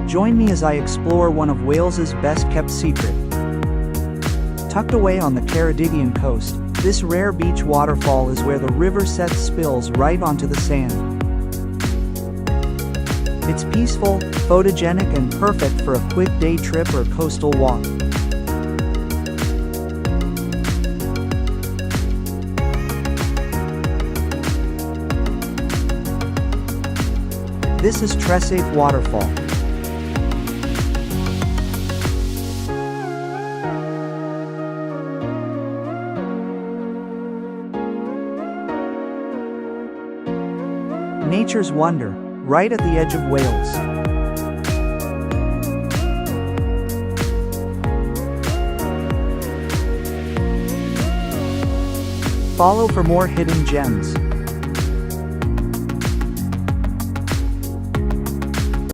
Join me as I explore one of Wales's best-kept secrets. Tucked away on the Ceredigion coast, this rare beach waterfall is where the river Ceredigion spills right onto the sand. It's peaceful, photogenic, and perfect for a quick day trip or coastal walk. This is Tresaith Waterfall. Nature's wonder, right at the edge of Wales. Follow for more hidden gems.